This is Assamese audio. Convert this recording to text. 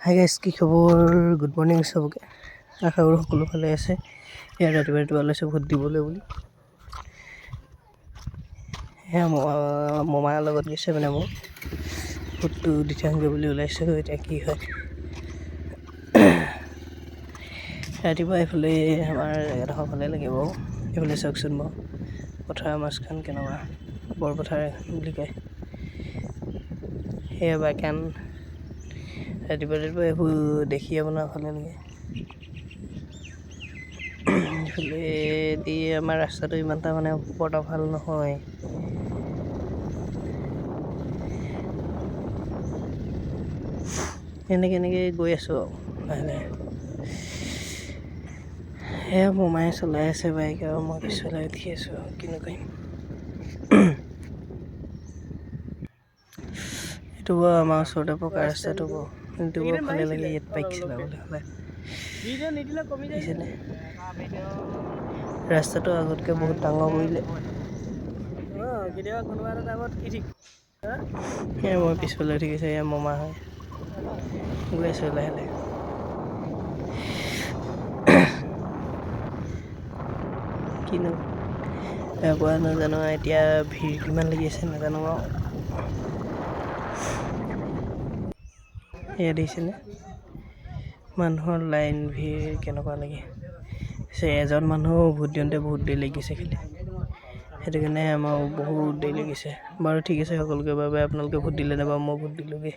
হাই গাইজ, কি খবৰ? গুড মৰ্ণিং চবকে। আশা কৰোঁ সকলো ভালে আছে। ইয়াত ৰাতিপুৱা ওলাইছোঁ ভোট দিবলৈ বুলি। সেয়া মমাৰ লগত গৈছে মানে মোৰ ভোটটো দি থাকোঁগৈ বুলি ওলাইছোঁ। এতিয়া কি হয় ৰাতিপুৱা এইফালে আমাৰ জেগাডোখৰ ভালে লাগিব বাৰু। এইফালে চাওকচোন বাৰু, পথাৰৰ মাছখন কেনেকুৱা, বৰপথাৰ বুলি কয়। সেয়া বাগান ৰাতিপুৱা এইবোৰ দেখি আপোনাৰ ভালে লাগে। এইফালে দি আমাৰ ৰাস্তাটো ইমান এটা মানে বৰ এটা ভাল নহয়। এনেকৈ গৈ আছোঁ আৰু লাহে লাহে। সেয়া মোমায়ে চলাই আছে বাইক আৰু মই পিছফালে উঠি আছোঁ আৰু কিনো কৰিম। এইটো বাৰু আমাৰ ওচৰতে পকা ৰাস্তাটো বাৰু, কিন্তু বৰ ভালে লাগে ইয়াত বাইক চলাবলৈ হ'লে। ৰাস্তাটো আগতকৈ বহুত ডাঙৰ কৰিলে। কেতিয়াবা কোনোবা এটা টাইমত কি ঠিক। এয়া মই পিছফালে উঠি গৈছোঁ, এয়া মমা হয়। গৈ আছোঁ লাহে লাহে। কিনো কোৱা নাজানো, এতিয়া ভিৰ কিমান লাগি আছে নাজানো আৰু। এয়া দেখিছেনে মানুহৰ লাইন ভিৰ কেনেকুৱা লাগে। এজন মানুহ ভোট দিওঁতে বহুত দেৰি লাগিছে খালি, সেইটো কাৰণে আমাৰ বহুত দেৰি লাগিছে। বাৰু ঠিক আছে সকলোকে, বাবে আপোনালোকে ভোট দিলে নে বাৰু? মই ভোট দিলোঁগৈ।